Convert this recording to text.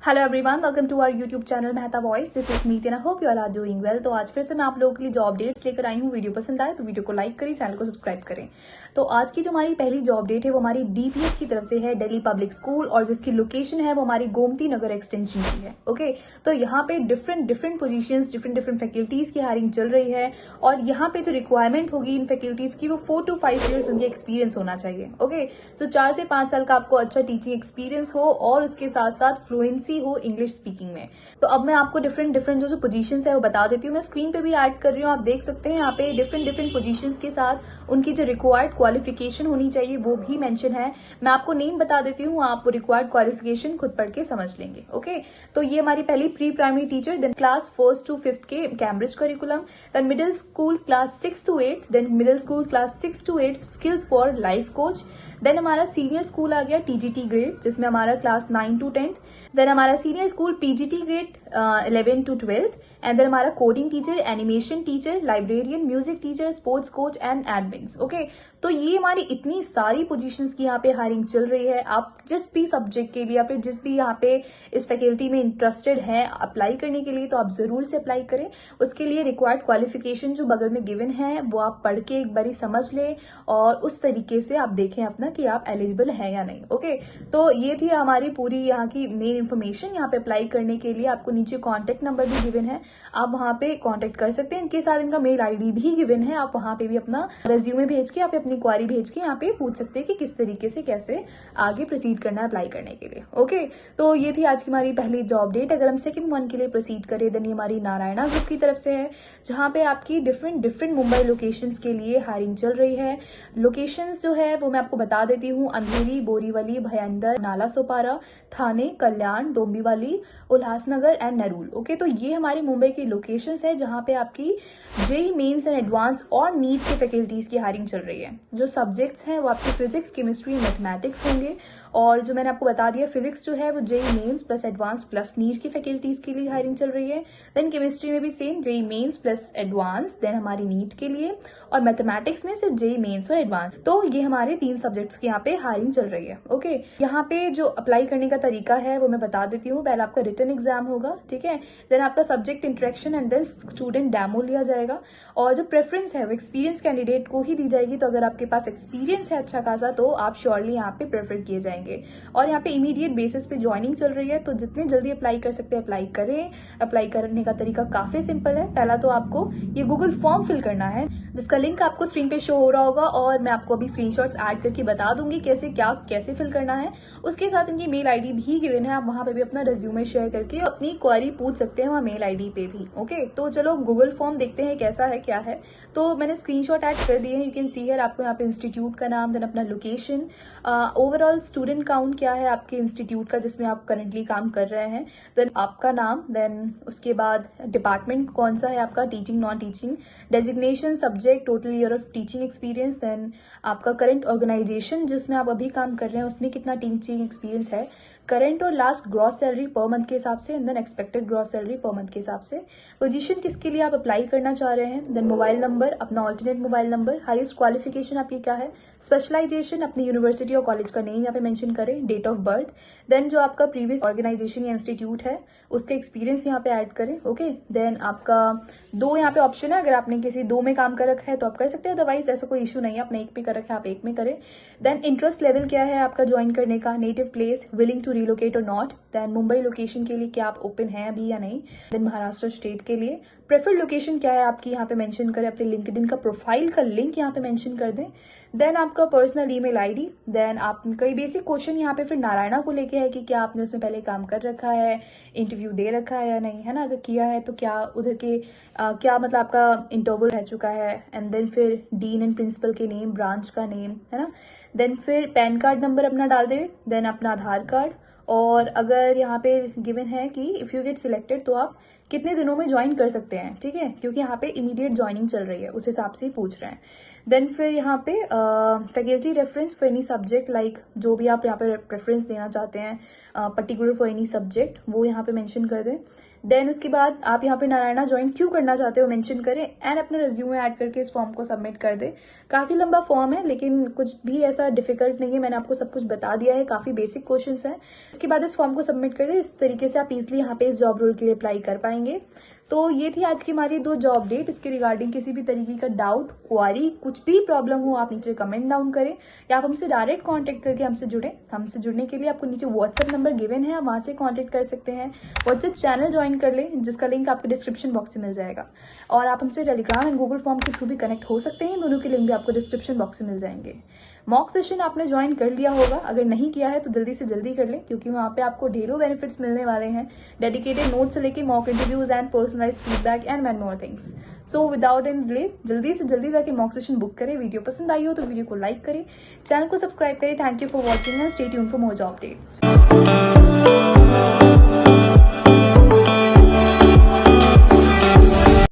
Hello everyone, welcome to our YouTube channel Mehta voice. This is Meet and I hope you all are doing well. तो आज फिर से मैं आप लोगों के लिए जॉब डेट्स लेकर आई हूँ। वीडियो पसंद आए तो वीडियो को लाइक करें, चैनल को सब्सक्राइब करें। तो आज की जो हमारी पहली जॉब डेट है वो हमारी डीपीएस की तरफ से है, दिल्ली पब्लिक स्कूल, और जिसकी लोकेशन है वो हमारी गोमती नगर एक्सटेंशन की है। ओके, तो यहाँ पे डिफरेंट पोजीशंस, डिफरेंट फैकल्टीज की हायरिंग चल रही है, और यहाँ पे जो रिक्वायरमेंट होगी इन फैकल्टीज की वो 4 to 5 ईयर्स उनके एक्सपीरियंस होना चाहिए। ओके, तो 4 से 5 साल का आपको अच्छा टीचिंग एक्सपीरियंस हो और उसके साथ साथ फ्लुएंसी हो इंग्लिश स्पीकिंग में। तो अब मैं आपको डिफरेंट जो पोजीशंस है वो बता देती हूँ। मैं स्क्रीन पे भी ऐड कर रही हूँ, आप देख सकते हैं यहाँ पे डिफरेंट पोजीशंस के साथ उनकी जो रिक्वायर्ड क्वालिफिकेशन होनी चाहिए वो भी मेंशन है। मैं आपको नेम बता देती हूँ, आप रिक्वायर्ड क्वालिफिकेशन खुद पढ़ के समझ लेंगे। ओके, तो ये हमारी पहली pre primary teacher, then class 1st to 5th के Cambridge curriculum, then middle school class 6 to 8, then middle school class 6 to 8 skills for life coach, then हमारा सीनियर स्कूल आ गया टीजीटी ग्रेड जिसमें हमारा क्लास 9 to 10th, देन हमारा senior school PGT grade 11 to 12th, and then हमारा coding teacher, animation teacher, librarian, music teacher, sports coach and admins. Okay, तो ये हमारी इतनी सारी पोजीशंस की यहाँ पे हायरिंग चल रही है। आप जिस भी सब्जेक्ट के लिए या फिर जिस भी यहाँ पे इस फैकल्टी में इंटरेस्टेड है अप्लाई करने के लिए, तो आप जरूर से अप्लाई करें। उसके लिए रिक्वायर्ड क्वालिफिकेशन जो बगल में गिवन है वो आप पढ़ के एक बारी समझ लें और उस तरीके से आप देखें अपना कि आप एलिजिबल है या नहीं। ओके, तो ये थी हमारी पूरी यहाँ की मेन इन्फॉर्मेशन। यहाँ पे अप्लाई करने के लिए आपको नीचे कॉन्टेक्ट नंबर भी गिवन है, आप वहां पे कांटेक्ट कर सकते हैं। इनके साथ इनका मेल आईडी भी गिवन है, आप वहां पे भी अपना रेज्यूमे भेज के, आप अपनी क्वारी भेज के यहाँ पे पूछ सकते हैं कि किस तरीके से कैसे आगे प्रोसीड करना है अप्लाई करने के लिए। ओके, तो ये थी आज की हमारी पहली जॉब डेट। अगर हम सेकंड वन के लिए प्रोसीड करें, देन ये हमारी नारायणा ग्रुप की तरफ से है, जहां पे आपकी डिफरेंट मुंबई लोकेशंस के लिए हायरिंग चल रही है। लोकेशंस जो है वो मैं आपको बता देती हूँ, अंधेरी, बोरीवली, भयंदर, नाला सोपारा, थाने, कल्याण, डोंबिवली, उल्लासनगर एंड नेरूल। ओके, तो ये हमारी मुंबई की लोकेशंस है जहां पे आपकी जेई मेंस एंड एडवांस और नीट के फैकल्टीज की हायरिंग चल रही है। जो सब्जेक्ट्स हैं वो आपके फिजिक्स, केमिस्ट्री, मैथमेटिक्स होंगे, और जो मैंने आपको बता दिया फिजिक्स जो है वो JEE Mains plus advance plus NEET की फैकल्टीज के लिए हायरिंग चल रही है। देन केमिस्ट्री में भी same JEE Mains plus advance, then हमारी नीट के लिए, और मैथमेटिक्स में सिर्फ जेई मेंस और एडवांस। तो ये हमारे 3 सब्जेक्ट्स की यहाँ पे हायरिंग चल रही है। ओके, यहाँ पे जो अप्लाई करने का तरीका है वो मैं बता देती हूँ। पहले आपका रिटन एग्जाम होगा, ठीक है, देन आपका subject interaction and then student demo लिया जाएगा, और जो प्रेफरेंस है वो एक्सपीरियंस कैंडिडेट को ही दी जाएगी। तो अगर आपके पास एक्सपीरियंस है अच्छा खासा तो आप श्योरली यहाँ पे प्रेफर किए जाएंगे। और यहाँ पे इमीडिएट बेसिस पे ज्वाइनिंग चल रही है, तो जितने जल्दी अप्लाई कर सकते हैं अप्लाई करें। अप्लाई करने का तरीका काफी सिंपल है। पहला तो आपको ये गूगल फॉर्म फिल करना है, जिसका लिंक आपको स्क्रीन पे शो हो रहा होगा, और मैं आपको अभी स्क्रीनशॉट्स ऐड करके बता दूंगी कैसे फिल करना है। उसके साथ इनकी मेल आईडी भी गिवन है, आप वहां पे भी अपना रेज्यूमे शेयर करके अपनी क्वेरी पूछ सकते हैं वहां मेल आईडी पे भी। ओके, तो चलो गूगल फॉर्म देखते हैं कैसा है क्या है। तो मैंने स्क्रीनशॉट ऐड कर दिए हैं, यू कैन सी हियर। आपको यहाँ पे इंस्टीट्यूट का नाम, देन अपना लोकेशन, ओवरऑल स्टूडेंट काउंट क्या है आपके इंस्टीट्यूट का जिसमें आप करंटली काम कर रहे हैं, देन आपका नाम, देन उसके बाद डिपार्टमेंट कौन सा है आपका, teaching, non teaching, designation, subject, total year of teaching experience, then आपका करंट ऑर्गेनाइजेशन जिसमें आप अभी काम कर रहे हैं उसमें कितना टीचिंग एक्सपीरियंस है, करंट और last gross salary per month के हिसाब से, then expected gross salary per month के हिसाब से, पोजीशन किसके लिए आप अप्लाई करना चाह रहे हैं, देन मोबाइल नंबर, अपना alternate mobile number, highest qualification आपकी क्या है, स्पेशलाइजेशन, अपनी यूनिवर्सिटी और कॉलेज का नेम यहाँ पे मेंशन करें, डेट ऑफ बर्थ, देन जो आपका प्रीवियस ऑर्गेनाइजेशन या इंस्टीट्यूट है उसका एक्सपीरियंस यहाँ पे ऐड करें। ओके, देन आपका 2 यहाँ पे ऑप्शन है, अगर आपने किसी 2 में काम कर रखा है तो आप कर सकते हैं, अदरवाइज ऐसा कोई इशू नहीं है, आपने 1 पे कर रखा है आप 1 में करें। देन इंटरेस्ट लेवल क्या है आपका ज्वाइन करने का, native place, willing to relocate और नॉट, देन मुंबई लोकेशन के लिए क्या आप ओपन हैं अभी या नहीं, देन महाराष्ट्र स्टेट के लिए प्रेफर्ड लोकेशन क्या है आपकी यहाँ पे मेंशन करें, अपने लिंक्डइन का प्रोफाइल का लिंक यहाँ पे मेंशन कर दें, देन आपका पर्सनल ईमेल आईडी, देन आप कई बेसिक क्वेश्चन यहाँ पे फिर नारायणा को लेके है कि क्या आपने उसमें पहले काम कर रखा है, इंटरव्यू दे रखा है या नहीं, है ना, अगर किया है तो क्या उधर के क्या मतलब आपका इंटरव्यू रह चुका है, एंड देन फिर डीन एंड प्रिंसिपल के नेम, ब्रांच का नेम, है ना, देन फिर पैन कार्ड नंबर अपना डाल दे, देन अपना आधार कार्ड, और अगर यहाँ पे गिवन है कि इफ यू गेट सिलेक्टेड तो आप कितने दिनों में ज्वाइन कर सकते हैं, ठीक है, क्योंकि यहाँ पे इमीडिएट ज्वाइनिंग चल रही है उस हिसाब से ही पूछ रहे हैं। देन फिर यहाँ पे faculty reference for any subject, like जो भी आप यहाँ पे प्रेफरेंस देना चाहते हैं पर्टिकुलर फॉर एनी सब्जेक्ट वो यहाँ पे मेंशन कर दें। देन उसके बाद आप यहाँ पे नारायणा ज्वाइन क्यों करना चाहते हो मेंशन करें एंड अपना रिज्यूमे ऐड करके इस फॉर्म को सबमिट कर दे। काफी लंबा फॉर्म है लेकिन कुछ भी ऐसा डिफिकल्ट नहीं है, मैंने आपको सब कुछ बता दिया है, काफी बेसिक क्वेश्चंस हैं। इसके बाद इस फॉर्म को सबमिट कर दे। इस तरीके से आप इजिली यहाँ पे इस जॉब रोल के लिए अप्लाई कर पाएंगे। तो ये थी आज की हमारी 2 जॉब डेट। इसके रिगार्डिंग किसी भी तरीके का डाउट, क्वारी, कुछ भी प्रॉब्लम हो आप नीचे कमेंट डाउन करें या आप हमसे डायरेक्ट कांटेक्ट करके हमसे जुड़े। हमसे जुड़ने के लिए आपको नीचे व्हाट्सएप नंबर गिवन है, आप वहां से कांटेक्ट कर सकते हैं। व्हाट्सएप चैनल ज्वाइन कर लें जिसका लिंक आपको डिस्क्रिप्शन बॉक्स में मिल जाएगा। और आप हमसे टेलीग्राम एंड गूगल फॉर्म के थ्रू भी कनेक्ट हो सकते हैं, दोनों के लिंक भी आपको डिस्क्रिप्शन बॉक्स में मिल जाएंगे। मॉक सेशन आपने ज्वाइन कर लिया होगा, अगर नहीं किया है तो जल्दी से जल्दी कर लें क्योंकि वहाँ पे आपको ढेरों बेनिफिट्स मिलने वाले हैं, डेडिकेटेड नोट्स से लेके mock interviews and personalised feedback and many more things. So without any delay जल्दी से जल्दी जाके मॉक सेशन बुक करें। वीडियो पसंद आई हो तो वीडियो को लाइक करें, चैनल को सब्सक्राइब करें। Thank you for watching and stay tuned for more job updates.